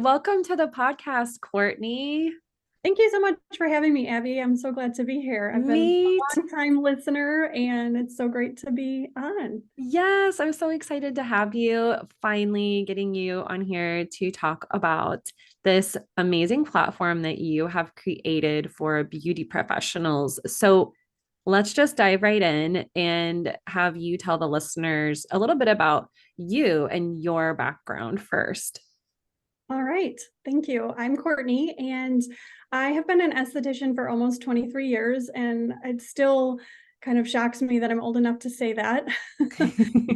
Welcome to the podcast, Courtney. Thank you so much for having me, Abby. I'm so glad to be here. I've been Me a long time listener and it's so great to be on. Yes, I'm so excited to have you finally getting you on here to talk about this amazing platform that you have created for beauty professionals. So let's just dive right in and have you tell the listeners a little bit about you and your background first. All right. Thank you. I'm Courtney and I have been an esthetician for almost 23 years and it still kind of shocks me that I'm old enough to say that.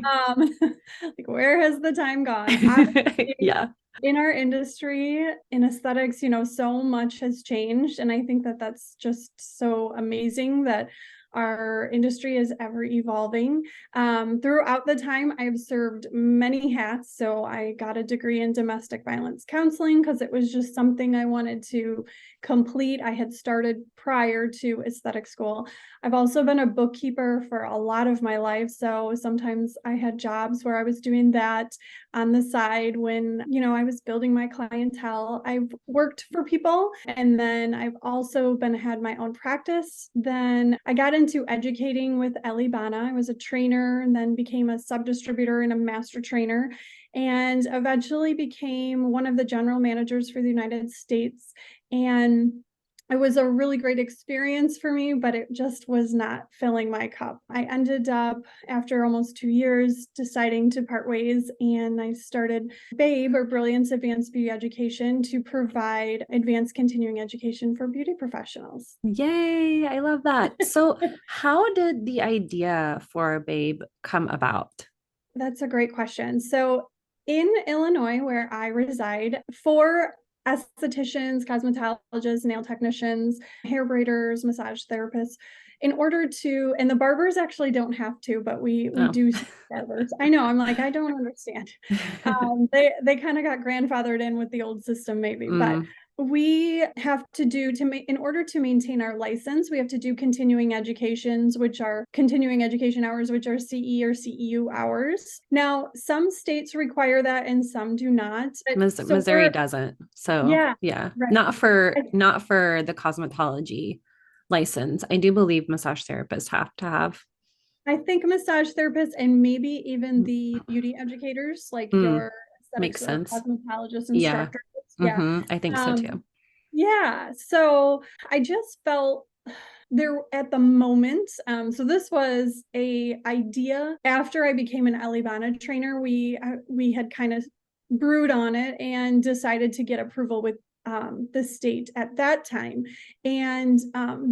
Like where has the time gone? Obviously, Yeah. in our industry, in aesthetics, so much has changed. And I think that that's just so amazing that our industry is ever evolving. Throughout the time, I've served many hats. So I got a degree in domestic violence counseling because it was just something I wanted to complete. I had started prior to aesthetic school. I've also been a bookkeeper for a lot of my life. So sometimes I had jobs where I was doing that on the side when, I was building my clientele. I've worked for people and then I've also had my own practice. Then I got into educating with B.A.B.E. I was a trainer and then became a sub-distributor and a master trainer and eventually became one of the general managers for the United States. And it was a really great experience for me, but it just was not filling my cup. I ended up, after almost 2 years, deciding to part ways, and I started B.A.B.E, or Brilliance Advanced Beauty Education, to provide advanced continuing education for beauty professionals. Yay, I love that. So, how did the idea for Babe come about? That's a great question. So, in Illinois, where I reside, for estheticians, cosmetologists, nail technicians, hair braiders, massage therapists, in order to, and the barbers actually don't have to, but we Oh. do see barbers. I know, I'm like, I don't understand. They kind of got grandfathered in with the old system, maybe, but Mm, we have to do in order to maintain our license, we have to do continuing educations, which are continuing education hours, which are CE or CEU hours. Now, some states require that and some do not. So Missouri doesn't. So, yeah, yeah, right. not for the cosmetology license. I do believe massage therapists have to have. I think massage therapists and maybe even Mm, the beauty educators, like mm, your aesthetics makes or sense. cosmetologist Yeah. instructors. Yeah. I think so Um, too. yeah. So I just felt there at the moment. So this was a idea after I became an Alibana trainer. We had kind of brewed on it and decided to get approval with the state at that time, and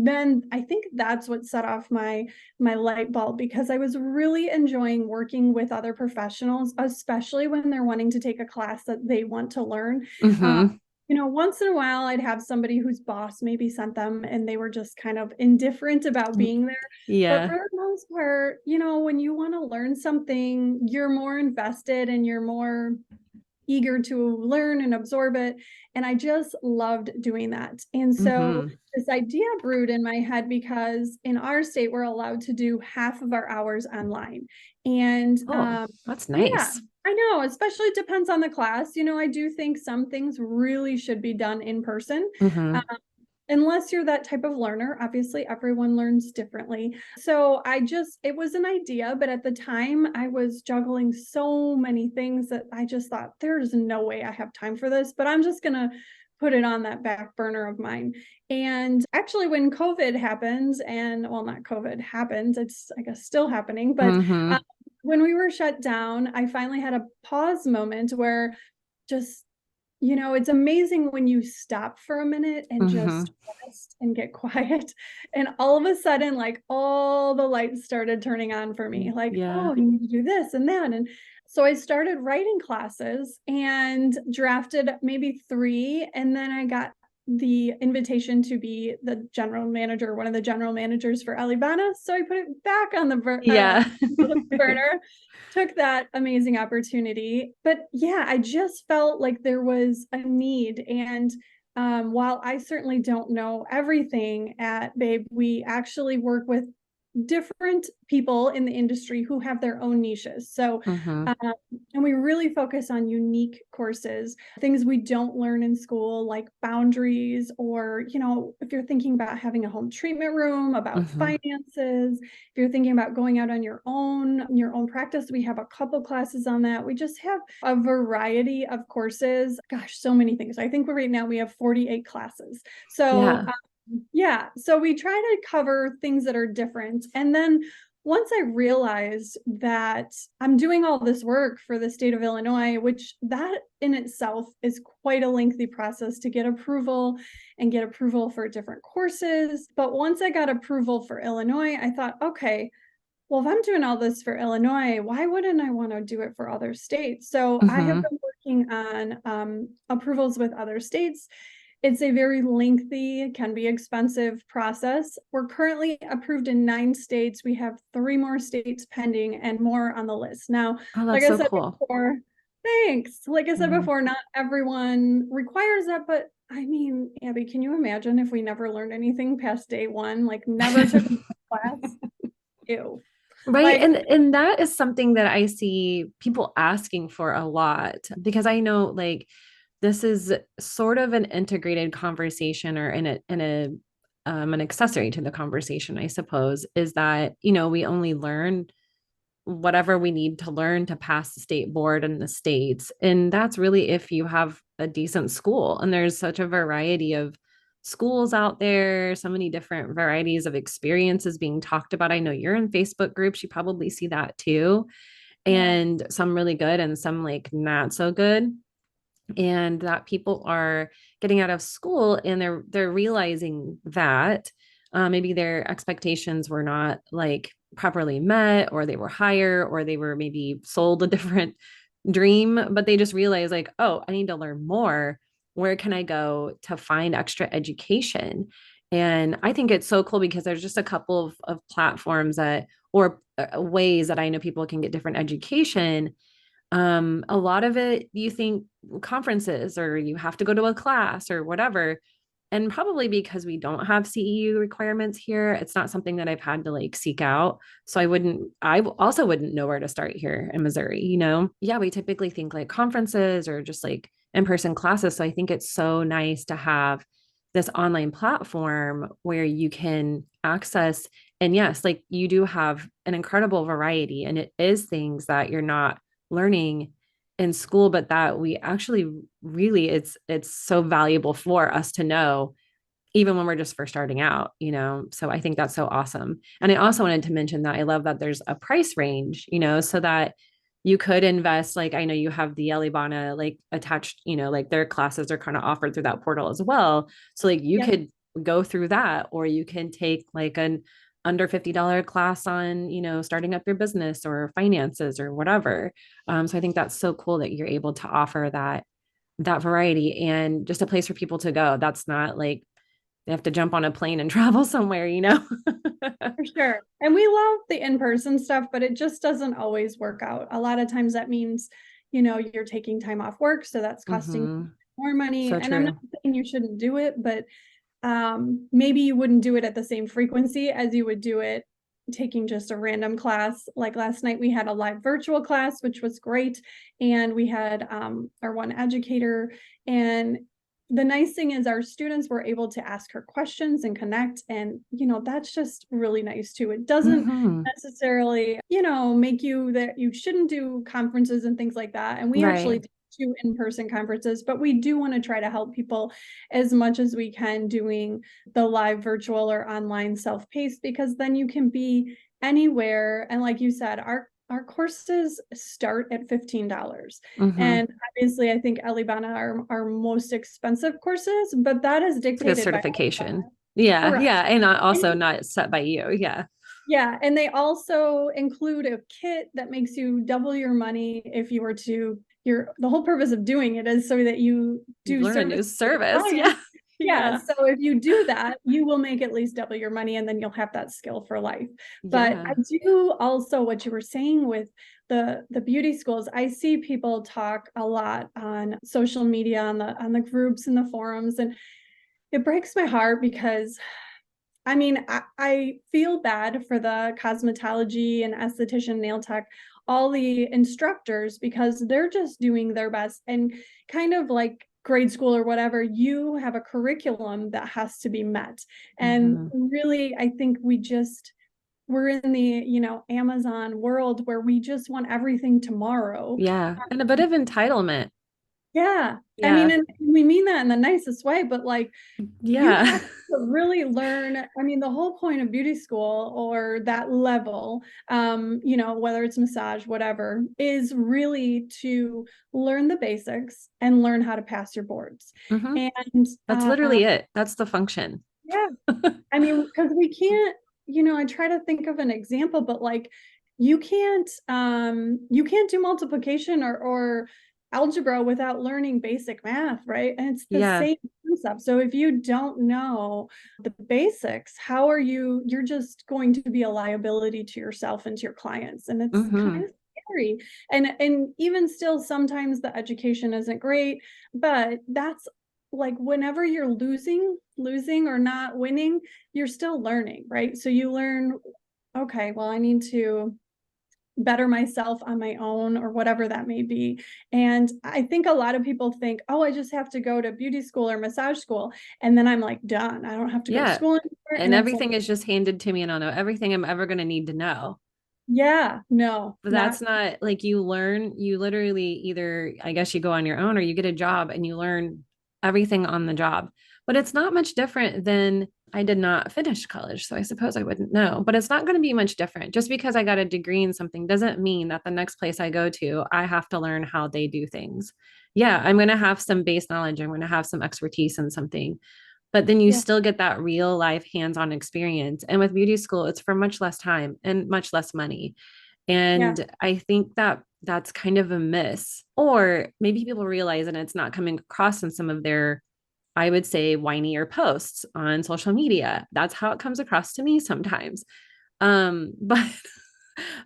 then I think that's what set off my light bulb, because I was really enjoying working with other professionals, especially when they're wanting to take a class that they want to learn. Uh, Hmm. Once in a while, I'd have somebody whose boss maybe sent them and they were just kind of indifferent about being there. But Yeah. for the most part, when you want to learn something, you're more invested and you're more eager to learn and absorb it. And I just loved doing that. And so Hmm. this idea brewed in my head because in our state, we're allowed to do half of our hours online. And Oh, that's yeah, nice. I know, especially depends on the class. I do think some things really should be done in person. Hmm. Unless you're that type of learner. Obviously, everyone learns differently. So it was an idea, but at the time I was juggling so many things that I just thought, there's no way I have time for this, but I'm just going to put it on that back burner of mine. And actually, when COVID happened, and well, not COVID happened, it's, I guess, still happening, but Hmm. uh, when we were shut down, I finally had a pause moment where just it's amazing when you stop for a minute and just Hmm. rest and get quiet. And all of a sudden, like all the lights started turning on for me, like, Yeah. oh, you need to do this and that. And so I started writing classes and drafted maybe three. And then I got the invitation to be the general manager, one of the general managers for Alibana. So I put it back on Yeah. the burner, took that amazing opportunity. But yeah, I just felt like there was a need. And while I certainly don't know everything at B.A.B.E, we actually work with different people in the industry who have their own niches. So, Mm-hmm. and we really focus on unique courses, things we don't learn in school, like boundaries, or, if you're thinking about having a home treatment room, about Mm-hmm. finances, if you're thinking about going out on your own practice, we have a couple classes on that. We just have a variety of courses. Gosh, so many things. I think right now we have 48 classes. So, Yeah. yeah, so we try to cover things that are different. And then once I realized that I'm doing all this work for the state of Illinois, which that in itself is quite a lengthy process to get approval and get approval for different courses. But once I got approval for Illinois, I thought, okay, well, if I'm doing all this for Illinois, why wouldn't I want to do it for other states? So I have Mm-hmm. been working on approvals with other states. It's a very lengthy, can be expensive process. We're currently approved in 9 states. We have 3 more states pending and more on the list. Now, Oh, like that's I so said cool. before, thanks. Like I said Mm-hmm. before, not everyone requires that, but I mean, Abby, can you imagine if we never learned anything past day 1, like never took a class? Ew. Right. Like, And that is something that I see people asking for a lot because I know like this is sort of an integrated conversation or in a an accessory to the conversation, I suppose, is that, we only learn whatever we need to learn to pass the state board in the states. And that's really if you have a decent school. And there's such a variety of schools out there, so many different varieties of experiences being talked about. I know you're in Facebook groups, you probably see that too. yeah, And some really good and some like not so good. And that people are getting out of school and they're realizing that maybe their expectations were not like properly met, or they were higher, or they were maybe sold a different dream, but they just realized like, oh, I need to learn more. Where can I go to find extra education? And I think it's so cool because there's just a couple of platforms that or ways that I know people can get different education. A lot of it you think conferences, or you have to go to a class or whatever. And probably because we don't have CEU requirements here, it's not something that I've had to like seek out. So I also wouldn't know where to start here in Missouri. Yeah, we typically think like conferences or just like in-person classes. So I think it's so nice to have this online platform where you can access, and yes, like you do have an incredible variety, and it is things that you're not learning in school, but that we actually really it's so valuable for us to know even when we're just first starting out. So I think that's so awesome. And I also wanted to mention that I love that there's a price range, so that you could invest, like I know you have the Alibana like attached, like their classes are kind of offered through that portal as well. So like you yep. could go through that, or you can take like an under $50 class on, starting up your business or finances or whatever. So I think that's so cool that you're able to offer that variety and just a place for people to go. That's not like they have to jump on a plane and travel somewhere. For sure. And we love the in-person stuff, but it just doesn't always work out. A lot of times that means, you're taking time off work, so that's costing Mm-hmm. more money. So And I'm not true. saying you shouldn't do it, but maybe you wouldn't do it at the same frequency as you would do it taking just a random class. Like last night, we had a live virtual class, which was great. And we had our one educator. And the nice thing is our students were able to ask her questions and connect. And, that's just really nice too. It doesn't Mm-hmm. necessarily, make you that you shouldn't do conferences and things like that. And we Right. actually do in-person conferences, but we do want to try to help people as much as we can doing the live virtual or online self-paced, because then you can be anywhere. And like you said, our courses start at $15. Mm-hmm. And obviously I think Alibana are our most expensive courses, but that is It's a good dictated by certification. Alibana. Yeah. Correct. Yeah. And not, also And not set by you. Yeah. yeah, and they also include a kit that makes you double your money if you were to the whole purpose of doing it is so that you You do learn a service new for your service. clients. Yeah. Yeah, Yeah. so if you do that, you will make at least double your money and then you'll have that skill for life. But I Yeah. do also what you were saying with the beauty schools. I see people talk a lot on social media on the groups and the forums, and it breaks my heart because I mean, I feel bad for the cosmetology and esthetician, nail tech, all the instructors, because they're just doing their best. And kind of like grade school or whatever, you have a curriculum that has to be met. And Mhm. really, I think we're in the, Amazon world where we just want everything tomorrow. Yeah. And a bit of entitlement. Yeah. I mean, Yeah. and we mean that in the nicest way, but like you Yeah. have to really learn. I mean, the whole point of beauty school or that level, whether it's massage, whatever, is really to learn the basics and learn how to pass your boards. Hmm. And That's literally it. That's the function. yeah, I mean, because we can't, I try to think of an example, but like you can't do multiplication or algebra without learning basic math, right? And it's the Yeah. same concept. So if you don't know the basics, you're just going to be a liability to yourself and to your clients. And it's kind Hmm. of scary. And even still, sometimes the education isn't great, but that's like whenever you're losing or not winning, you're still learning, right? So you learn, okay, well, I need to better myself on my own or whatever that may be. And I think a lot of people think, oh, I just have to go to beauty school or massage school. And then I'm like, done. I don't have to go to Yeah. school anymore. And And it's like, everything is just handed to me and I'll know everything I'm ever going to need to know. yeah, no, But not, that's not like you learn, you literally either, I guess you go on your own or you get a job and you learn everything on the job. But it's not much different than I did not finish college. So I suppose I wouldn't know, but it's not going to be much different. Just because I got a degree in something doesn't mean that the next place I go to, I have to learn how they do things. Yeah, I'm going to have some base knowledge. I'm going to have some expertise in something, but then you yeah, still get that real life hands-on experience. And with beauty school, it's for much less time and much less money. yeah, And I think that that's kind of a miss. Or maybe people realize and it's not coming across in some of their, I would say, whinier posts on social media. That's how it comes across to me sometimes. But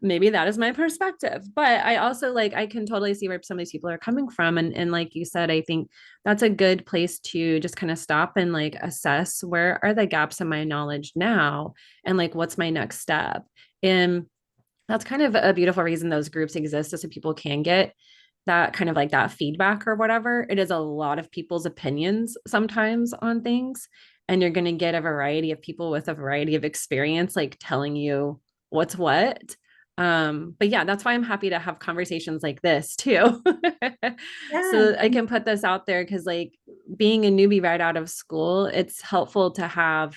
maybe that is my perspective. But I also like I can totally see where some of these people are coming from. And like you said, I think that's a good place to just kind of stop and like assess where are the gaps in my knowledge now and like what's my next step. And that's kind of a beautiful reason those groups exist is so people can get that kind of like that feedback or whatever. It is a lot of people's opinions sometimes on things. And you're going to get a variety of people with a variety of experience, like telling you what's what. But yeah, that's why I'm happy to have conversations like this too. yeah, So I can put this out there because like being a newbie right out of school, it's helpful to have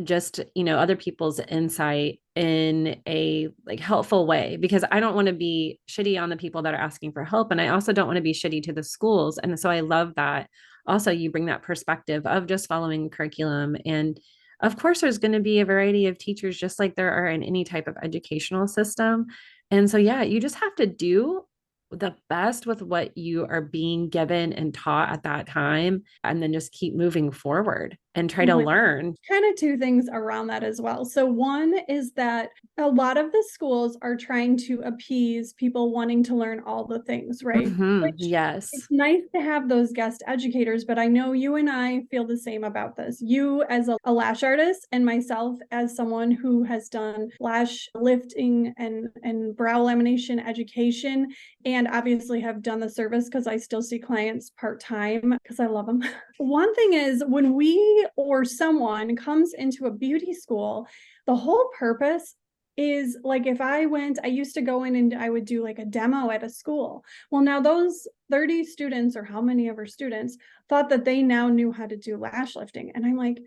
just other people's insight in a like helpful way because I don't want to be shitty on the people that are asking for help and I also don't want to be shitty to the schools. And so I love that also you bring that perspective of just following curriculum. And of course there's going to be a variety of teachers just like there are in any type of educational system. And so yeah, you just have to do the best with what you are being given and taught at that time and then just keep moving forward and try to completely. learn. Kind of two things around that as well. So one is that a lot of the schools are trying to appease people wanting to learn all the things, right? Mhm. Which it's Yes. nice to have those guest educators, but I know you and I feel the same about this. You as a lash artist and myself as someone who has done lash lifting and brow lamination education and obviously have done the service because I still see clients part-time because I love them. One thing is when we or someone comes into a beauty school, the whole purpose is like if I used to go in and I would do like a demo at a school. Well, now those 30 students or how many of our students thought that they now knew how to do lash lifting. And I'm like,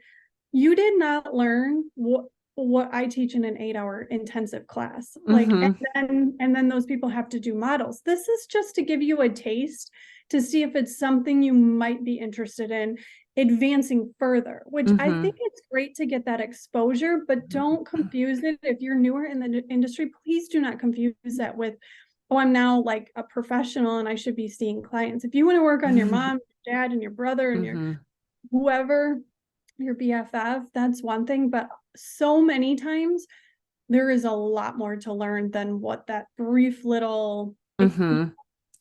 you did not learn what I teach in an 8-hour intensive class. Like, Mhm. and then those people have to do models. This is just to give you a taste to see if it's something you might be interested in advancing further, which I think Mhm. it's great to get that exposure, but don't confuse it. If you're newer in the industry, please do not confuse that with, oh, I'm now like a professional and I should be seeing clients. If you want to work on your mom, your dad, and your brother and your Mhm. whoever, your BFF, that's one thing. But so many times there is a lot more to learn than what that brief little Mhm.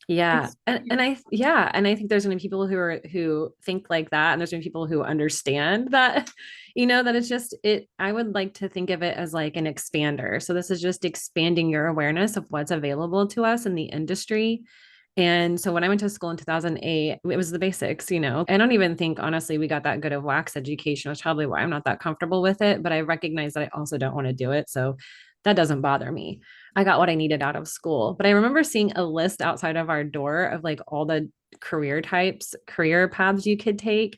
Yeah. It's And I think there's going to be people who think like that, and there's going to be people who understand that, that it's just I would like to think of it as like an expander. So this is just expanding your awareness of what's available to us in the industry. And so when I went to school in 2008, it was the basics. I don't even think honestly we got that good of wax education. That's probably why I'm not that comfortable with it, but I recognize that I also don't want to do it. So that doesn't bother me. I got what I needed out of school. But I remember seeing a list outside of our door of like all the career types, career paths you could take,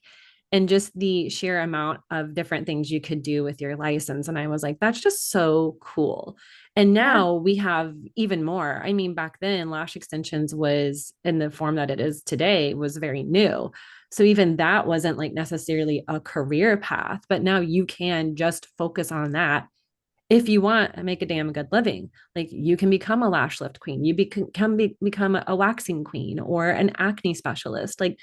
and just the sheer amount of different things you could do with your license. And I was like, that's just so cool. And yeah, now we have even more. I mean, back then, lash extensions was in the form that it is today was very new. So even that wasn't like necessarily a career path, but now you can just focus on that if you want to make a damn good living. Like you can become a lash lift queen, become a waxing queen or an acne specialist. Like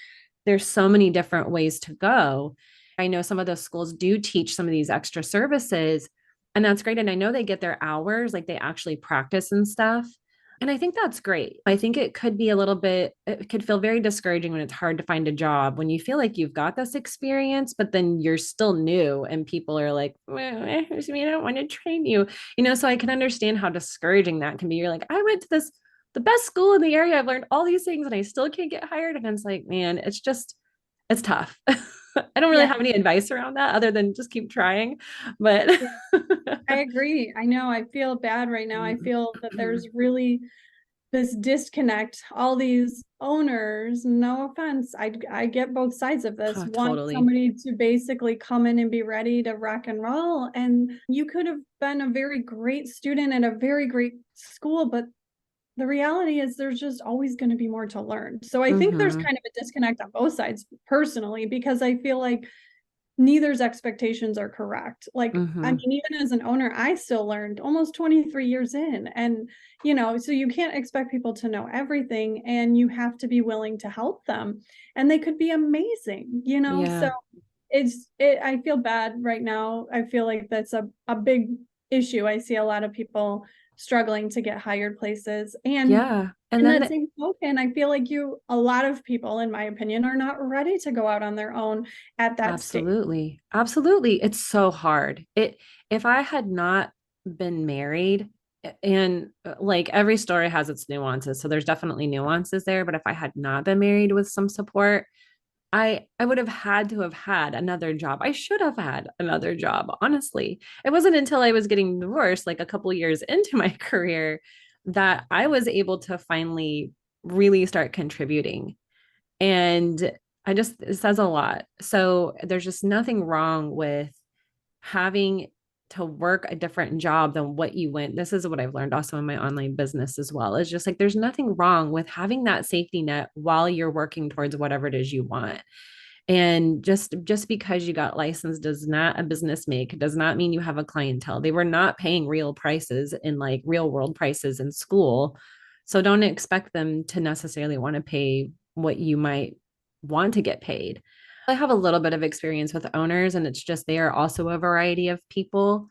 there's so many different ways to go. I know some of those schools do teach some of these extra services, and that's great. And I know they get their hours, like they actually practice and stuff. And I think that's great. I think it could be it could feel very discouraging when it's hard to find a job when you feel like you've got this experience, but then you're still new and people are like, well, I don't want to train you. So I can understand how discouraging that can be. You're like, I went to the best school in the area. I've learned all these things and I still can't get hired. And it's like, man, it's tough. I don't really yeah, have any advice around that other than just keep trying. But yeah. I agree. I know I feel bad right now. I feel that there's really this disconnect. All these owners, no offense, I get both sides of this, oh, want totally. somebody to basically come in and be ready to rock and roll. And you could have been a very great student at a very great school, but the reality is there's just always going to be more to learn. So I think there's Mm-hmm. kind of a disconnect on both sides personally, because I feel like neither's expectations are correct. Like, I Mm-hmm. mean, even as an owner, I still learned almost 23 years in. And, so you can't expect people to know everything, and you have to be willing to help them. And they could be amazing. So Yeah. I feel bad right now. I feel like that's a big issue. I see a lot of people struggling to get hired places. And Yeah. And in then that same token, I feel like a lot of people, in my opinion, are not ready to go out on their own at that stage. absolutely. Absolutely. It's so hard. If I had not been married, and like every story has its nuances, so there's definitely nuances there, but if I had not been married with some support, I would have had to have had another job. I should have had another job, honestly. It wasn't until I was getting divorced like a couple years into my career that I was able to finally really start contributing. And it says a lot. So there's just nothing wrong with having to work a different job than what you went. This is what I've learned also in my online business as well. It's just like there's nothing wrong with having that safety net while you're working towards whatever it is you want. And just because you got licensed does not a business make, does not mean you have a clientele. They were not paying real prices in like real world prices in school. So don't expect them to necessarily want to pay what you might want to get paid. I have a little bit of experience with owners, and it's just they are also a variety of people,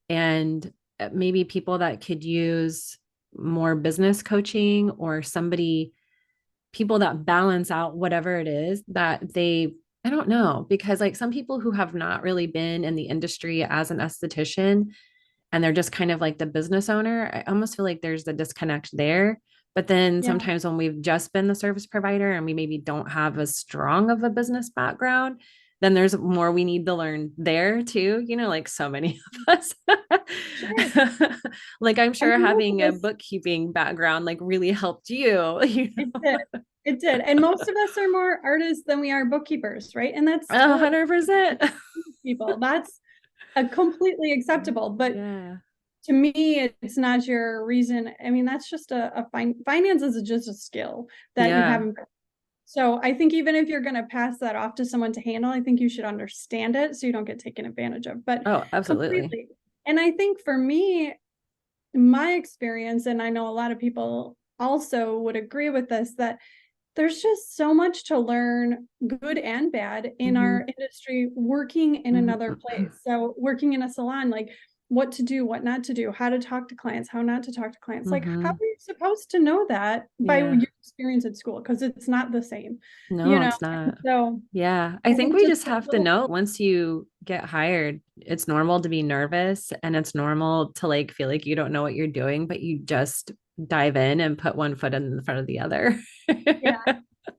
and maybe people that could use more business coaching or people that balance out whatever it is that I don't know, because like some people who have not really been in the industry as an esthetician and they're just kind of like the business owner, I almost feel like there's a disconnect there. But then Yeah, sometimes when we've just been the service provider and we maybe don't have as strong of a business background, then there's more we need to learn there too, like so many of us. sure. Like I'm I sure mean, most having of a us, bookkeeping background like really helped you. it did. It did. And most of us are more artists than we are bookkeepers, right? And that's A totally 100%. people. That's a completely acceptable. But Yeah. to me, it's not your reason. I mean, that's just finances is just a skill that you Yeah. haven't. So I think even if you're going to pass that off to someone to handle, I think you should understand it so you don't get taken advantage of. But Oh, absolutely. completely. And I think for me, my experience, and I know a lot of people also would agree with this, that there's just so much to learn, good and bad, in Hmm. our industry working in another Hmm. place. So working in a salon, like what to do, what not to do, how to talk to clients, how not to talk to clients. Like, how Mm-hmm. are you supposed to know that by Yeah. your experience at school? Because it's not the same, No, it's And not. so Yeah. I I think think we just just like have to little, know once you get hired, it's normal to be nervous and it's normal to like feel like you don't know what you're doing, but you just dive in and put one foot in front of the other. yeah,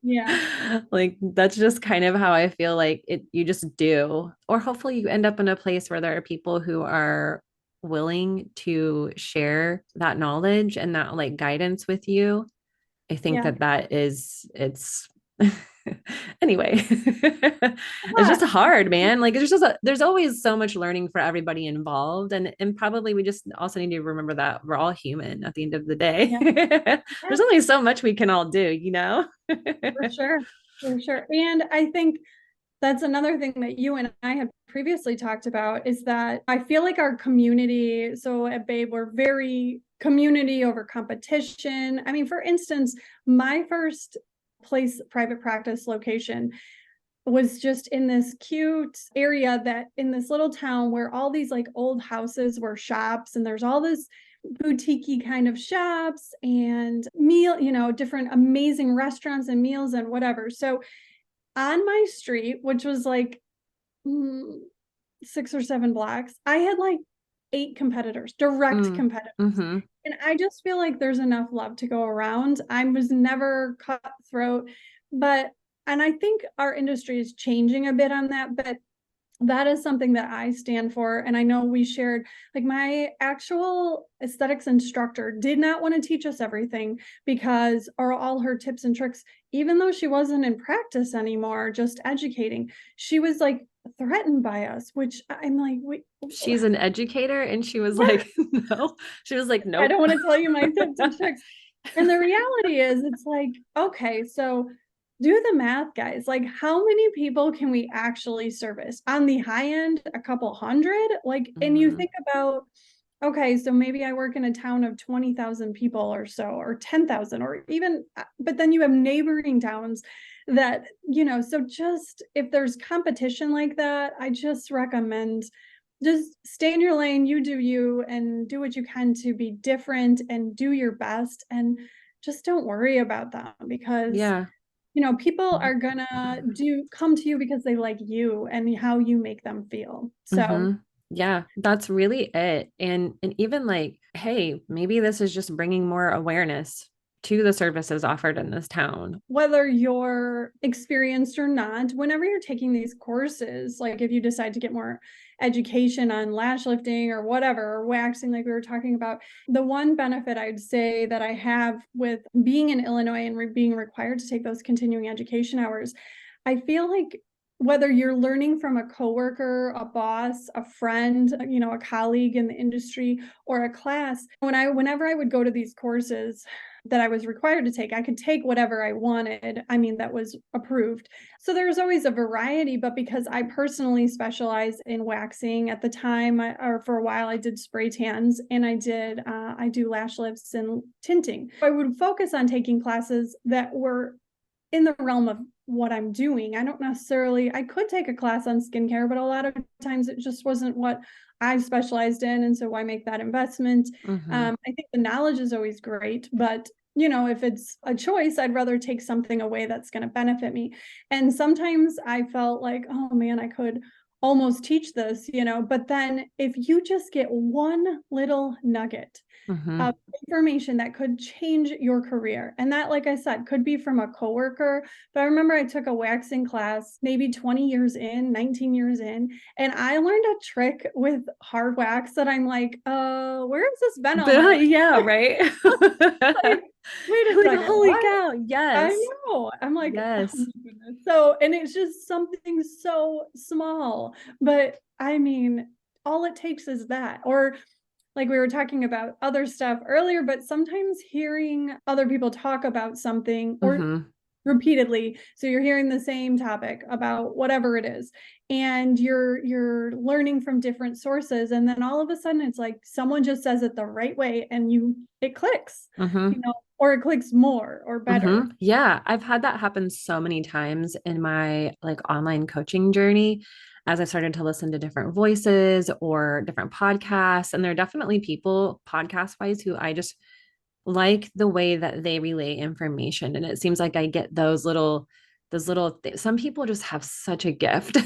yeah, Like that's just kind of how I feel like it you just do. Or hopefully you end up in a place where there are people who are willing to share that knowledge and that like guidance with you. I think yeah. that that is it's anyway. It's just Yeah, hard, man. Like there's always so much learning for everybody involved and probably we just also need to remember that we're all human at the end of the day. yeah, yeah, There's only so much we can all do, you know? for sure. For sure. And I think that's another thing that you and I had previously talked about is that I feel like our community, so at B.A.B.E, we're very community over competition. I mean, for instance, my first place private practice location was just in this cute area that in this little town where all these like old houses were shops and there's all this boutique kind of shops and different amazing restaurants and meals and whatever. So on my street, which was like 6 or 7 blocks, I had like 8 competitors, direct Mm, competitors. mm-hmm, And I just feel like there's enough love to go around. I was never cutthroat, but, and I think our industry is changing a bit on that, but that is something that I stand for. And I know we shared, like, my actual aesthetics instructor did not want to teach us everything because, or all her tips and tricks, even though she wasn't in practice anymore, just educating, she was like threatened by us, which I'm like, wait, she's an educator and she was yeah, like no, she was like I nope. don't want to tell you my tips and tricks. And the reality is, it's like, okay, so do the math, guys. Like, how many people can we actually service? On the high end, a couple hundred? Like, and you Mm-hmm, think about, okay, so maybe I work in a town of 20,000 people or so, or 10,000, or even, but then you have neighboring towns that, so just if there's competition like that, I just recommend just stay in your lane, you do you, and do what you can to be different and do your best. And just don't worry about them because yeah. people are gonna come to you because they like you and how you make them feel. So Mm-hmm. Yeah, that's really it. And even like, hey, maybe this is just bringing more awareness to the services offered in this town. whether you're experienced or not, whenever you're taking these courses, like if you decide to get more education on lash lifting or whatever, or waxing, like we were talking about, the one benefit I'd say that I have with being in Illinois and being required to take those continuing education hours, I feel like whether you're learning from a coworker, a boss, a friend, a colleague in the industry, or a class, whenever I would go to these courses that I was required to take, I could take whatever I wanted. I mean, that was approved. So there was always a variety, but because I personally specialize in waxing at the time, or for a while, I did spray tans and I do lash lifts and tinting. I would focus on taking classes that were in the realm of what I'm doing. I could take a class on skincare, but a lot of times it just wasn't what I specialized in. And so why make that investment? Mm-hmm. I think the knowledge is always great, but if it's a choice, I'd rather take something away that's going to benefit me. And sometimes I felt like, oh man, I could almost teach this, but then if you just get one little nugget Mm-hmm. of information that could change your career. And that, like I said, could be from a coworker. But I remember I took a waxing class maybe 20 years in, 19 years in, and I learned a trick with hard wax that I'm like, where has this been all my But life? yeah, right. Like, wait a You're like, second, holy what? cow. I Yes. know. I'm like, oh Yes. my goodness. So, and it's just something so small, but I mean, all it takes is that. Or like we were talking about other stuff earlier, but sometimes hearing other people talk about something or Mm-hmm. repeatedly, so you're hearing the same topic about whatever it is, and you're learning from different sources, and then all of a sudden it's like someone just says it the right way and it clicks, Mm-hmm. you know or it clicks more or better. Yeah, I've had that happen so many times in my like online coaching journey as I started to listen to different voices or different podcasts. And there are definitely people podcast wise who I just like the way that they relay information. And it seems like I get some people just have such a gift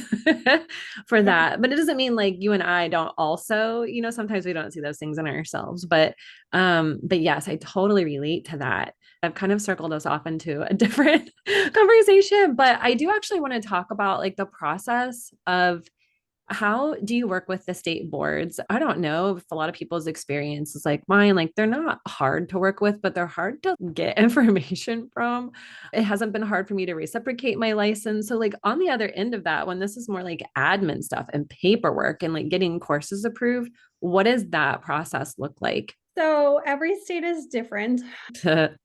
for Yeah. that. But it doesn't mean like you and I don't also, sometimes we don't see those things in ourselves. But yes, I totally relate to that. I've kind of circled us off into a different conversation, but I do actually want to talk about like the process of how do you work with the state boards? I don't know if a lot of people's experience is like mine, like they're not hard to work with, but they're hard to get information from. It hasn't been hard for me to reciprocate my license. So, like, on the other end of that, when this is more like admin stuff and paperwork and like getting courses approved, what does that process look like? So every state is different. To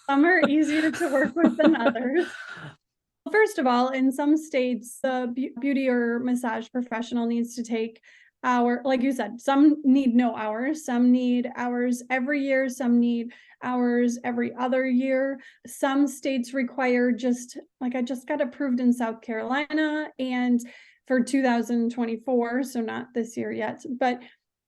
Some are easier to work with than others. First of all, in some states, the beauty or massage professional needs to take like you said, some need no hours, some need hours every year, some need hours every other year. Some states require just, like I just got approved in South Carolina and for 2024, so not this year yet, but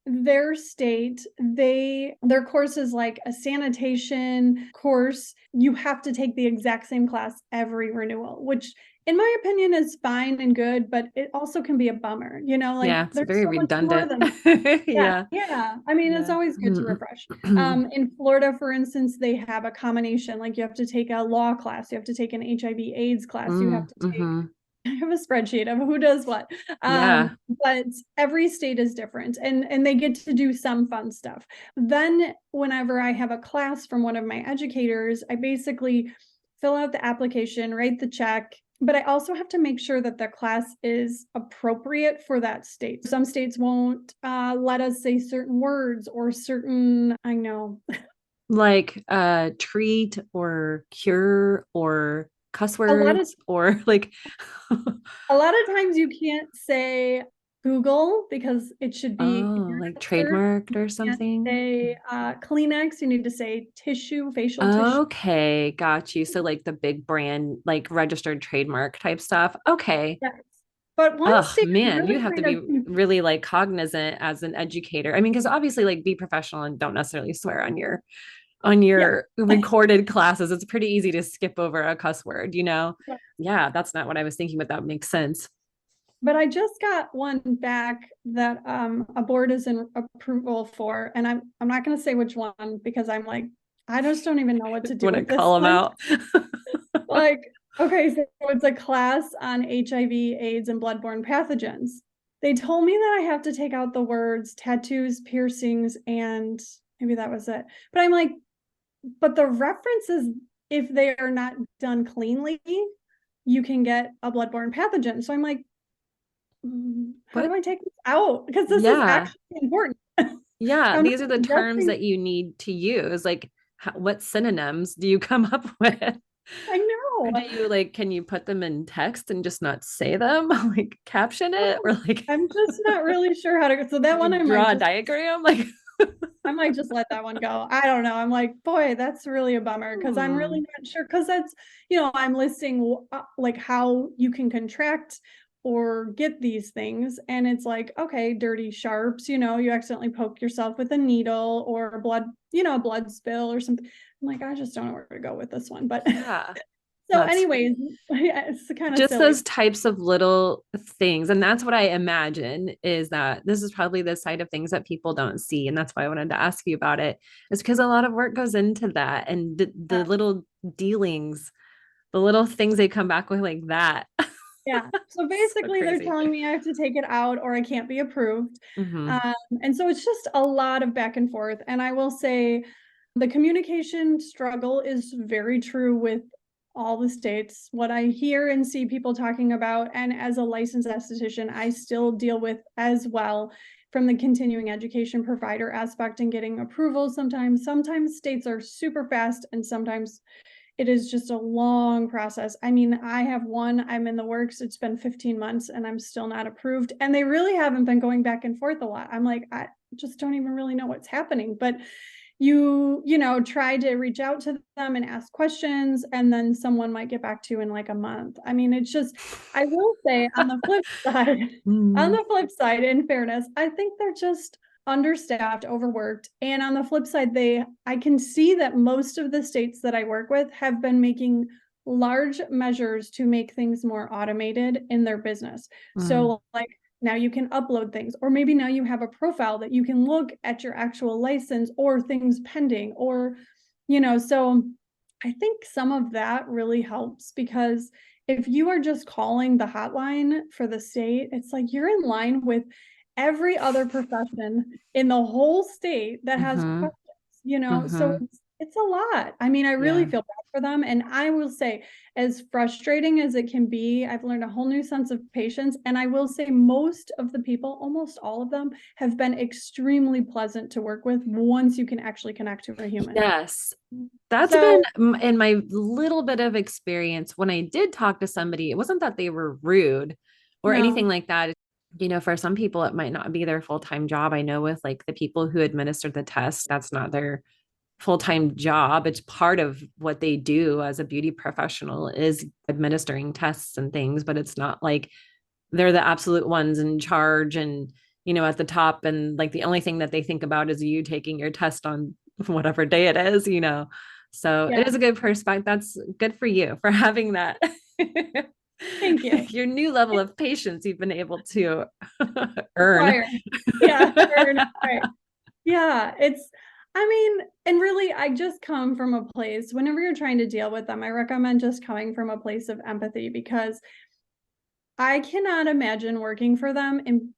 their state, their course is like a sanitation course. You have to take the exact same class every renewal, which in my opinion is fine and good, but it also can be a bummer, like yeah, it's there's very so much more redundant. than yeah, Yeah. yeah. I mean, it's Yeah. always good to refresh. In Florida, for instance, they have a combination, like you have to take a law class, you have to take an HIV/AIDS class, you have to take Mm-hmm. I have a spreadsheet of who does what. Yeah. But every state is different and they get to do some fun stuff. Then whenever I have a class from one of my educators, I basically fill out the application, write the check, but I also have to make sure that the class is appropriate for that state. Some states won't let us say certain words or certain, I know, Like treat or cure or cuss a lot of words or like a lot of times you can't say Google because it should be oh, like internet search. trademarked You or can't something. say Kleenex. You need to say tissue, facial tissue. Okay, got you. So like the big brand, like registered trademark type stuff. Okay. Yes. But one Oh state man, you really have to kind be of, really like cognizant as an educator. I mean, because obviously like be professional and don't necessarily swear on yeah. your recorded classes. It's pretty easy to skip over a cuss word. Yeah, that's not what I was thinking, but that makes sense. But I just got one back that a board is in approval for, and I'm not going to say which one because I'm like I just don't even know what to do Want to with this call them one. out? Like, okay, so it's a class on HIV, AIDS, and bloodborne pathogens. They told me that I have to take out the words tattoos, piercings, and maybe that was it. But I'm like, but the references, if they are not done cleanly, you can get a bloodborne pathogen. So I'm like, how do What? I take this out? Because this is Yeah. actually important. Yeah. I'm not These are the terms suggesting, that you need to use. Like, what synonyms do you come up with? I Or know. do you like, can you put them in text and just not say them? Like, caption it? Or like, I'm just not really sure how to. So that can one you I might draw a just diagram? Like, I might just let that one go. I don't know. I'm like, boy, that's really a bummer because I'm really hmm. not sure. Because that's, I'm listing like how you can contract or get these things. And it's like, okay, dirty sharps, you accidentally poke yourself with a needle or blood, a blood spill or something. I'm like, I just don't know where to go with this one. But Yeah. so, That's anyways, it's kind of just silly. those types of little things. And that's what I imagine is that this is probably the side of things that people don't see. And that's why I wanted to ask you about it, is because a lot of work goes into that and the Yeah. little dealings, the little things they come back with like that. Yeah. So So basically, they're crazy. telling me I have to take it out or I can't be approved. Hmm. Um, and so it's just a lot of back and forth. And I will say the communication struggle is very true with all the states. What I hear and see people talking about, and as a licensed esthetician, I still deal with as well from the continuing education provider aspect and getting approval sometimes. Sometimes states are super fast and sometimes it is just a long process. I mean, I have one, I'm in the works. It's been 15 months and I'm still not approved. And they really haven't been going back and forth a lot. I'm like, I just don't even really know what's happening. But you try to reach out to them and ask questions, and then someone might get back to you in like a month. I mean, it's just, I will say on the flip side, on Mm, the flip side, in fairness, I think they're just understaffed, overworked. And on the flip side, I can see that most of the states that I work with have been making large measures to make things more automated in their business. mm. So like now you can upload things, or maybe now you have a profile that you can look at your actual license or things pending, or, so I think some of that really helps, because if you are just calling the hotline for the state, it's like you're in line with every other profession in the whole state that has Mm-hmm. questions. So Mm-hmm. it's a lot. I mean, I really Yeah. feel bad for them. And I will say, as frustrating as it can be, I've learned a whole new sense of patience. And I will say, most of the people, almost all of them, have been extremely pleasant to work with once you can actually connect to a human. Yes. That's been So, in my little bit of experience when I did talk to somebody. It wasn't that they were rude or anything no, like that. For some people, it might not be their full-time job. I know with like the people who administer the test, that's not their full-time job. It's part of what they do as a beauty professional is administering tests and things, but it's not like they're the absolute ones in charge and at the top, and like the only thing that they think about is you taking your test on whatever day it is. So it yeah, is a good perspective. That's good for you for having that. thank you. Your new level of patience you've been able to earn. Acquire. Yeah, right. Yeah, I mean, and really, I just come from a place, whenever you're trying to deal with them, I recommend just coming from a place of empathy, because I cannot imagine working for them and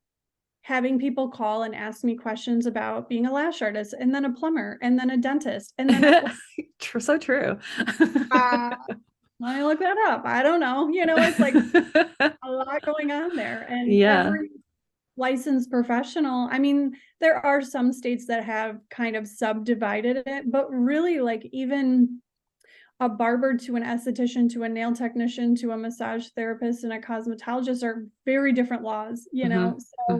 having people call and ask me questions about being a lash artist, and then a plumber, and then a dentist, and then So true. uh, let me look that up. I don't know. It's like a lot going on there. And Yeah. every licensed professional, I mean, there are some states that have kind of subdivided it, but really, like, even a barber to an esthetician to a nail technician to a massage therapist and a cosmetologist are very different laws, Hmm. so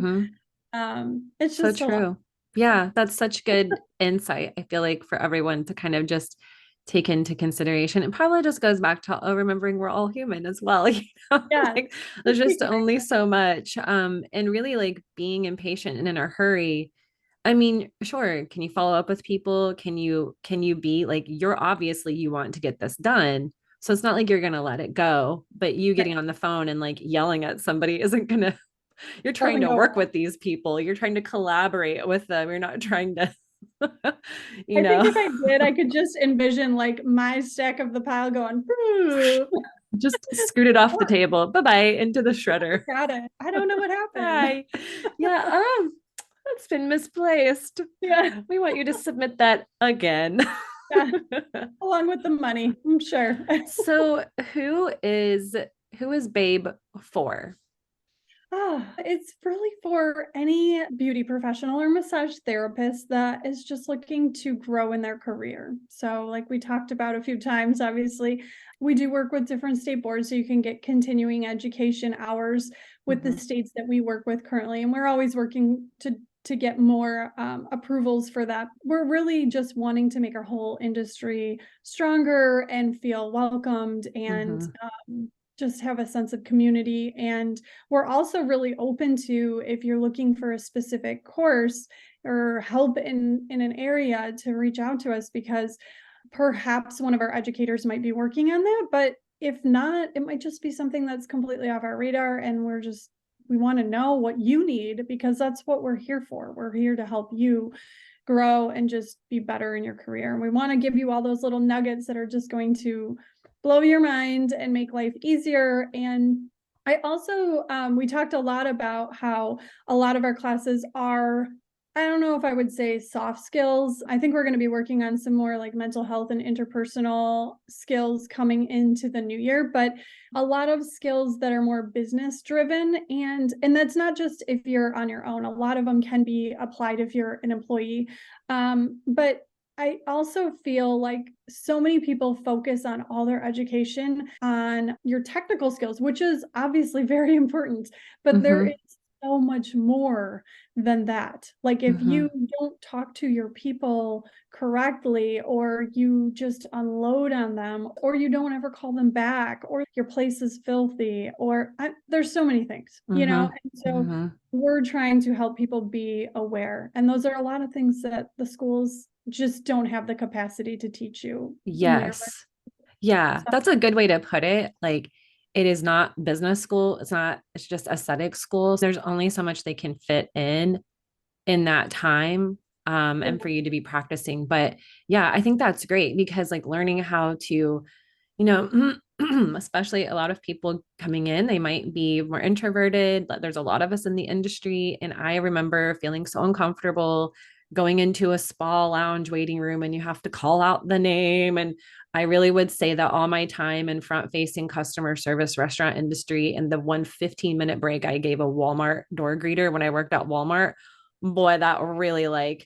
Hmm. it's So just a lot. true. Yeah, that's such good insight. I feel like for everyone to kind of just take into consideration. It probably just goes back to remembering we're all human as well. Yes. Like there's just only so much. And really like being impatient and in a hurry. I mean, sure, can you follow up with people? Can you be like you want to get this done. So it's not like you're gonna let it go, but you Right. getting on the phone and like yelling at somebody isn't gonna you're trying Doesn't to go work well. with these people. You're trying to collaborate with them. You're not trying to, you I think know, if I did, I could just envision like my stack of the pile going, just scoot it off the table. Bye bye into the shredder. got it. I don't know what happened. Hi. Yeah. That's been misplaced. Yeah. We want you to submit that again. Yeah. Along with the money, I'm sure. So who is Babe for? It's really for any beauty professional or massage therapist that is just looking to grow in their career. So, like we talked about a few times, obviously, we do work with different state boards, so you can get continuing education hours with the Mm-hmm. states that we work with currently, and we're always working to get more approvals for that. We're really just wanting to make our whole industry stronger and feel welcomed, and Mm-hmm. just have a sense of community. And we're also really open to, if you're looking for a specific course or help in an area, to reach out to us, because perhaps one of our educators might be working on that, but if not, it might just be something that's completely off our radar, and we want to know what you need, because that's what we're here for. We're here to help you grow and just be better in your career. And we want to give you all those little nuggets that are just going to blow your mind and make life easier. And I also, we talked a lot about how a lot of our classes are, I don't know if I would say soft skills. I think we're going to be working on some more like mental health and interpersonal skills coming into the new year, but a lot of skills that are more business driven. And that's not just if you're on your own. A lot of them can be applied if you're an employee. But I also feel like so many people focus on all their education on your technical skills, which is obviously very important, but there Mm-hmm. is so much more than that. Like if Mm-hmm. you don't talk to your people correctly, or you just unload on them, or you don't ever call them back, or your place is filthy, or there's so many things, you know? Mm-hmm. And so Mm-hmm. we're trying to help people be aware. And those are a lot of things that the schools just don't have the capacity to teach you in their Yes. Yeah, stuff. that's a good way to put it. Like, it is not business school. It's not, it's just aesthetic school. There's only so much they can fit in that time, and for you to be practicing. But yeah, I think that's great because like learning how to, especially a lot of people coming in, they might be more introverted. There's a lot of us in the industry. And I remember feeling so uncomfortable going into a spa lounge waiting room and you have to call out the name. And I really would say that all my time in front facing customer service restaurant industry and the 1 15-minute break I gave a Walmart door greeter when I worked at Walmart, boy, that really like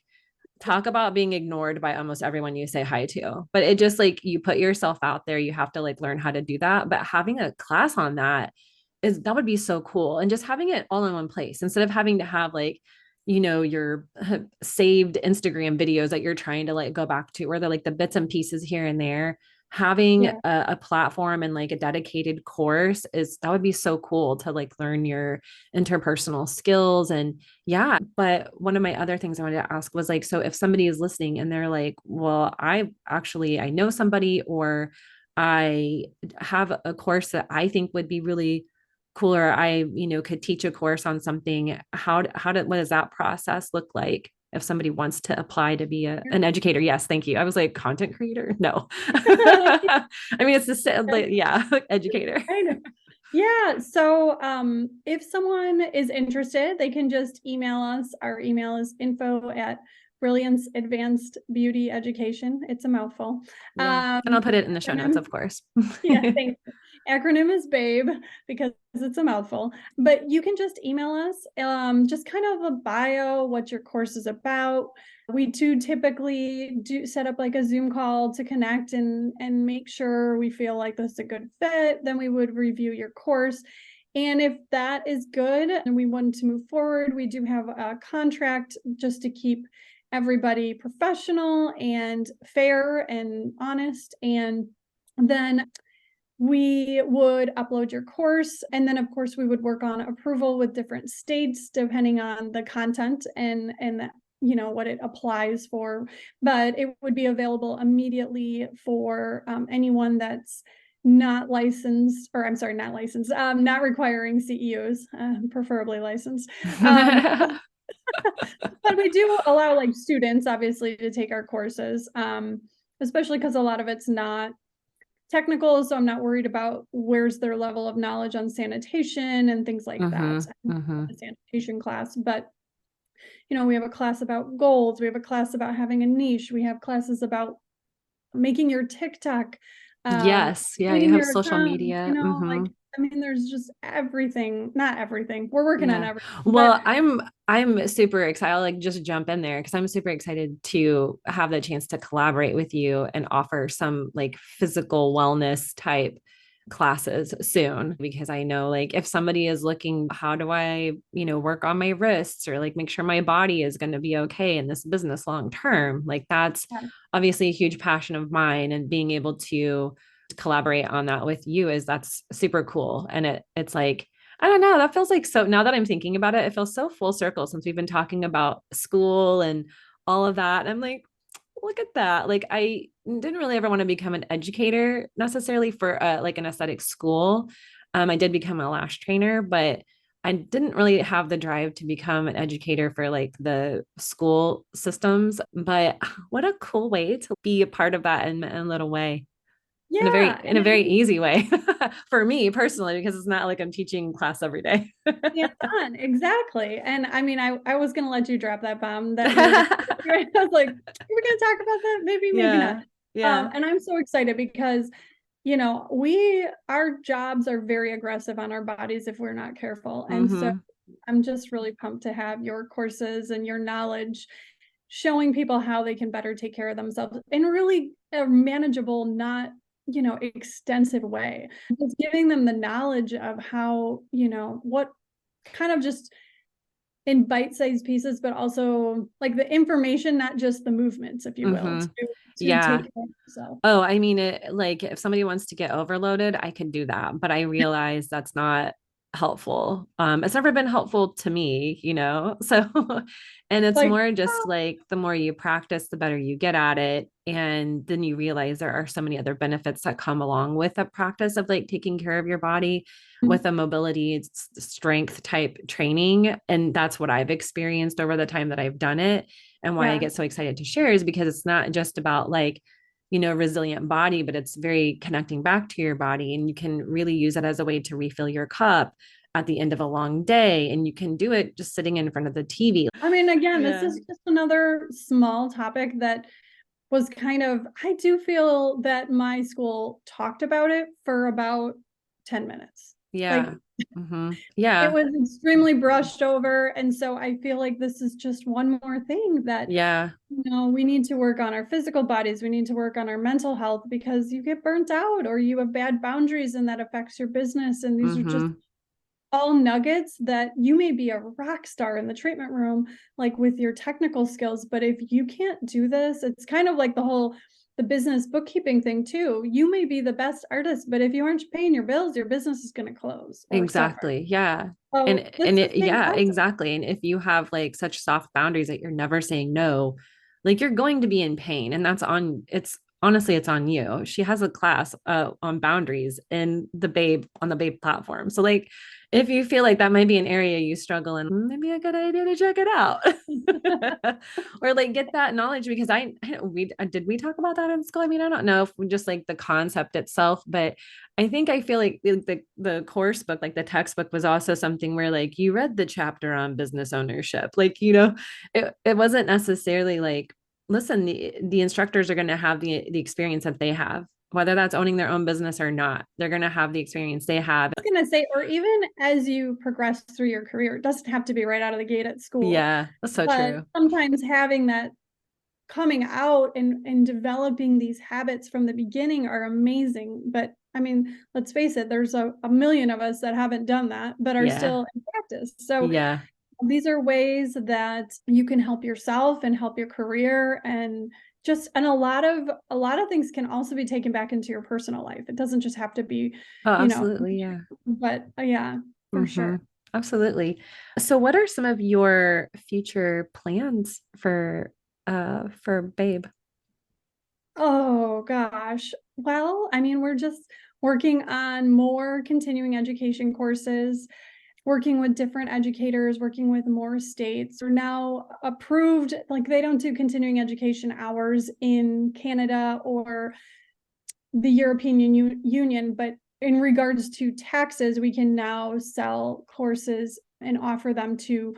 talk about being ignored by almost everyone you say hi to. But it just like you put yourself out there, you have to like learn how to do that. But having a class on that is that would be so cool. And just having it all in one place instead of having to have like, your saved Instagram videos that you're trying to like go back to, where they're like the bits and pieces here and there. Having Yeah. a platform and like a dedicated course is that would be so cool to like learn your interpersonal skills. And yeah, but one of my other things I wanted to ask was like, so if somebody is listening and they're like, well, I know somebody, or I have a course that I think would be really cool, or I, could teach a course on something. What does that process look like if somebody wants to apply to be an educator? Yes, thank you. I was like, content creator? No. I mean, it's the same, like, yeah, educator. Kind of. Yeah. So if someone is interested, they can just email us. Our email is info @ Brilliance Advanced Beauty Education. It's a mouthful. Yeah. And I'll put it in the show notes, Acronym, of course. yeah, thank you. Acronym is B.A.B.E because it's a mouthful, but you can just email us, just kind of a bio, what your course is about. We do typically do set up like a Zoom call to connect and make sure we feel like this is a good fit. Then we would review your course. And if that is good and we want to move forward, we do have a contract just to keep everybody professional and fair and honest. And then we would upload your course. And then, of course, we would work on approval with different states, depending on the content and what it applies for. But it would be available immediately for anyone that's not licensed, or I'm sorry, not licensed, not requiring CEUs, preferably licensed. But we do allow like students, obviously, to take our courses, especially because a lot of it's not technical, so I'm not worried about where's their level of knowledge on sanitation and things like that. Mm-hmm. Mm-hmm. A sanitation class, but we have a class about goals, we have a class about having a niche, we have classes about making your TikTok, Yes. Yeah. You creating have your social account, media. like, Mm-hmm. I mean, there's just everything, not everything. We're working on Yeah. everything, but Well, I'm super excited. I'll like just jump in there because I'm super excited to have the chance to collaborate with you and offer some like physical wellness type classes soon, because I know like if somebody is looking, how do I, work on my wrists or like make sure my body is going to be okay in this business long term, like that's yeah, obviously a huge passion of mine, and being able to collaborate on that with you is that's super cool. And it's like I don't know. That feels like so now that I'm thinking about it, it feels so full circle since we've been talking about school and all of that. And I'm like, look at that. Like I didn't really ever want to become an educator necessarily for like an aesthetic school. I did become a lash trainer, but I didn't really have the drive to become an educator for like the school systems. But what a cool way to be a part of that in a little way, yeah, in and a I very think easy way for me personally, because it's not like I'm teaching class every day. hands-on, exactly. And I mean, I was gonna let you drop that bomb that you were gonna I was like, we're gonna talk about that, maybe not. Yeah. Yeah. And I'm so excited because our jobs are very aggressive on our bodies if we're not careful. And so Mm-hmm. I'm just really pumped to have your courses and your knowledge showing people how they can better take care of themselves in really a manageable, not extensive way. Just giving them the knowledge of how, what kind of just in bite-sized pieces, but also like the information, not just the movements, if you will, Mm-hmm. to Yeah. take care of yourself. Oh, I mean, like if somebody wants to get overloaded, I can do that, but I realize that's not helpful. It's never been helpful to me, you know? So, and it's Like, more just oh, like the more you practice, the better you get at it. And then you realize there are so many other benefits that come along with a practice of like taking care of your body with a mobility strength type training. And that's what I've experienced over the time that I've done it. And why I yeah. get so excited to share is because it's not just about like, resilient body, but it's very connecting back to your body. And you can really use it as a way to refill your cup at the end of a long day. And you can do it just sitting in front of the TV. I mean, again, this Yeah. is just another small topic that was kind of, I do feel that my school talked about it for about 10 minutes. Like, Yeah. it Yeah. was extremely brushed over. And so I feel like this is just one more thing that, Yeah. we need to work on our physical bodies. We need to work on our mental health because you get burnt out or you have bad boundaries and that affects your business. And these are just hmm all nuggets that you may be a rock star in the treatment room, like with your technical skills. But if you can't do this, it's kind of like the business bookkeeping thing too. You may be the best artist, but if you aren't paying your bills, your business is going to close or suffer. Exactly. Yeah. So this And is it, the same yeah, concept. exactly. And if you have like such soft boundaries that you're never saying no, like you're going to be in pain. And that's on it's honestly it's on you. She has a class on boundaries in the Babe on the Babe platform. So like if you feel like that might be an area you struggle in, maybe a good idea to check it out. Or like get that knowledge because we did we talk about that in school? I mean, I don't know if we just like the concept itself, but I feel like the course book, like the textbook, was also something where like you read the chapter on business ownership. Like, it wasn't necessarily like, listen, the instructors are going to have the experience that they have, whether that's owning their own business or not. They're going to have the experience they have. I was going to say, or even as you progress through your career, it doesn't have to be right out of the gate at school, Yeah, that's so but true. sometimes having that coming out and developing these habits from the beginning are amazing. But I mean, let's face it, there's a million of us that haven't done that, but are Yeah. still in practice. So Yeah. these are ways that you can help yourself and help your career and a lot of things can also be taken back into your personal life. It doesn't just have to be, Oh, you know, absolutely. Yeah. but yeah, for hmm sure. Absolutely. So what are some of your future plans for Babe? Oh gosh. Well, I mean, we're just working on more continuing education courses, working with different educators, working with more states. We're now approved, like they don't do continuing education hours in Canada or the European Union, but in regards to taxes, we can now sell courses and offer them to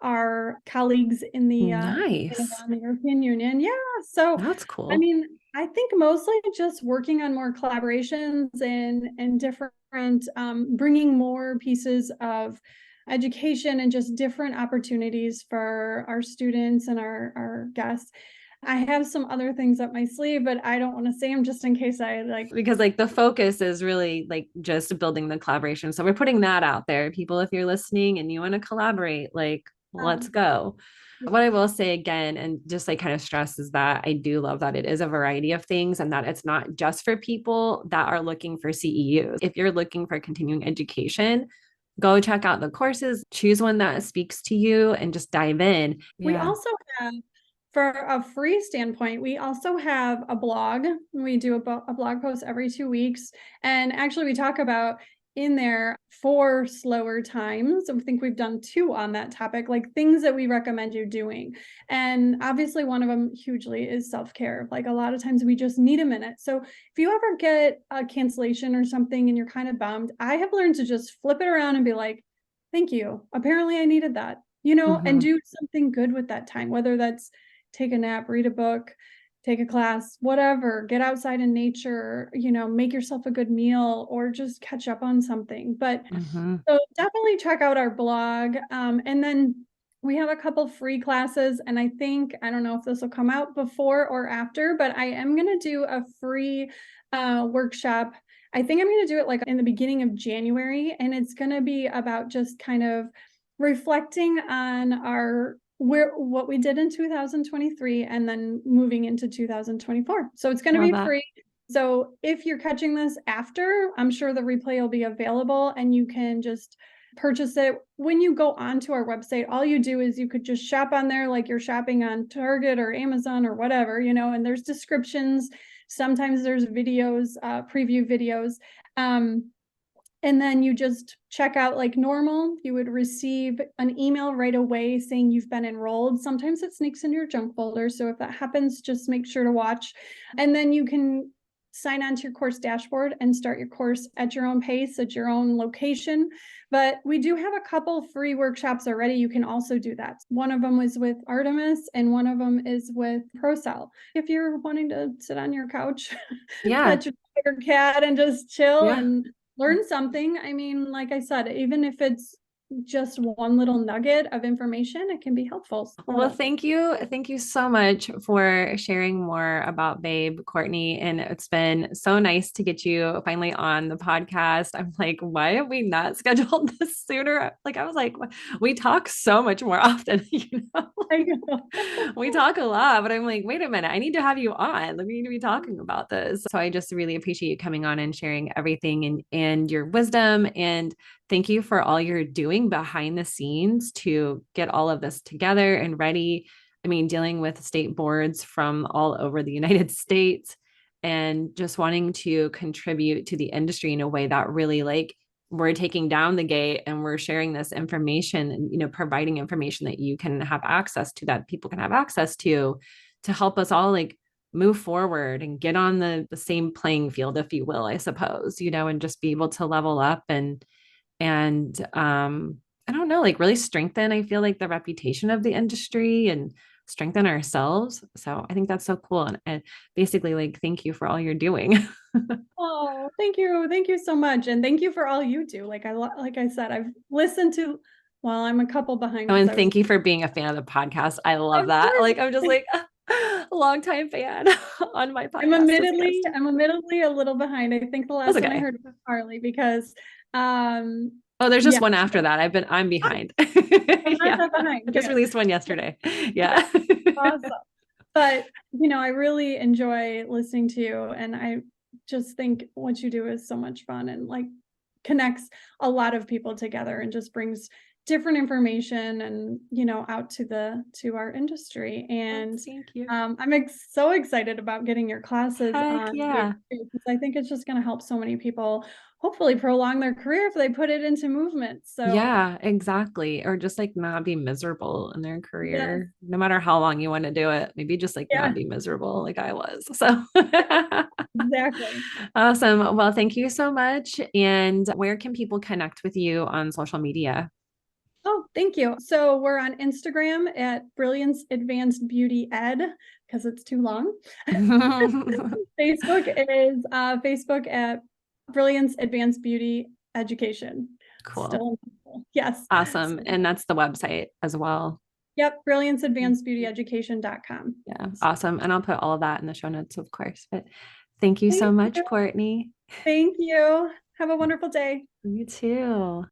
our colleagues in Canada Nice. and the European Union. Yeah, so That's I cool. mean, I think mostly just working on more collaborations and different bringing more pieces of education and just different opportunities for our students and our guests. I have some other things up my sleeve, but I don't want to say them just in case I like. Because like the focus is really like just building the collaboration. So we're putting that out there. People, if you're listening and you want to collaborate, like let's Um, go. yeah. What I will say again, and just like kind of stress is that I do love that it is a variety of things and that it's not just for people that are looking for CEUs. If you're looking for continuing education, go check out the courses, choose one that speaks to you and just dive in. We Yeah. also have, for a free standpoint, we also have a blog. We do a blog post every 2 weeks. And actually, we talk about in there 4 slower times. I think we've done 2 on that topic, like things that we recommend you doing. And obviously, one of them hugely is self care. Like a lot of times we just need a minute. So if you ever get a cancellation or something and you're kind of bummed, I have learned to just flip it around and be like, thank you. Apparently, I needed that, and hmm do something good with that time, whether that's take a nap, read a book, take a class, whatever, get outside in nature, make yourself a good meal or just catch up on something. But hmm so definitely check out our blog. And then we have a couple free classes. And I don't know if this will come out before or after, but I am going to do a free workshop. I think I'm going to do it like in the beginning of January. And it's going to be about just kind of reflecting on what we did in 2023 and then moving into 2024. So it's going to Love be that. free. So if you're catching this after, I'm sure the replay will be available and you can just purchase it. When you go onto our website, all you do is you could just shop on there like you're shopping on Target or Amazon or whatever, and there's descriptions. Sometimes there's videos, preview videos. And then you just check out like normal. You would receive an email right away saying you've been enrolled. Sometimes it sneaks into your junk folder. So if that happens, just make sure to watch. And then you can sign on to your course dashboard and start your course at your own pace, at your own location. But we do have a couple free workshops already. You can also do that. One of them was with Artemis and one of them is with ProCell. If you're wanting to sit on your couch, Yeah. pet your cat and just chill Yeah. and learn something. I mean, like I said, even if it's just one little nugget of information, it can be helpful. Well, So, thank you. Thank you so much for sharing more about B.A.B.E, Courtney. And it's been so nice to get you finally on the podcast. I'm like, why have we not scheduled this sooner? Like, I was like, we talk so much more often, I know. we talk a lot, but I'm like, wait a minute, I need to have you on. We need to be talking about this. So I just really appreciate you coming on and sharing everything and your wisdom. And thank you for all you're doing behind the scenes to get all of this together and ready. I mean, dealing with state boards from all over the United States and just wanting to contribute to the industry in a way that really like we're taking down the gate and we're sharing this information and providing information that you can have access to, that people can have access to help us all like move forward and get on the same playing field, if you will, I suppose, and just be able to level up and I don't know, like really strengthen, I feel like, the reputation of the industry and strengthen ourselves. So I think that's so cool. And basically like thank you for all you're doing. Oh, thank you. Thank you so much. And thank you for all you do. Like I said, I've listened to, well, I'm a couple behind Oh, because and I was, thank you for being a fan of the podcast. I of love that. course, Like I'm just like a long time fan on my I'm podcast as a admittedly, guest. I'm admittedly a little behind. I think the That's last one I okay. heard was Harley because, um, Oh, there's just yeah, one after that. I'm behind. I'm not Yeah. that I behind. just Good. released one yesterday. Yeah, Yeah. awesome. But, I really enjoy listening to you. And I just think what you do is so much fun and like connects a lot of people together and just brings different information and, out to our industry. Well, And thank you. I'm so excited about getting your classes Heck on yeah. because I think it's just going to help so many people hopefully prolong their career if they put it into movement. So, Yeah, exactly. Or just like not be miserable in their yes, career, no matter how long you want to do it. Maybe just like not yeah, be miserable like I was. So exactly. awesome. Well, thank you so much. And where can people connect with you on social media? Oh, thank you. So we're on Instagram at Brilliance Advanced Beauty Ed because it's too long. Facebook at Brilliance Advanced Beauty Education. Cool. Still, yes. Awesome. So, And that's the website as well. yep, brillianceadvancedbeautyeducation.com. Yeah, So, awesome. And I'll put all of that in the show notes, of course. But thank you so thank much, you. Courtney. Thank you. Have a wonderful day. You too.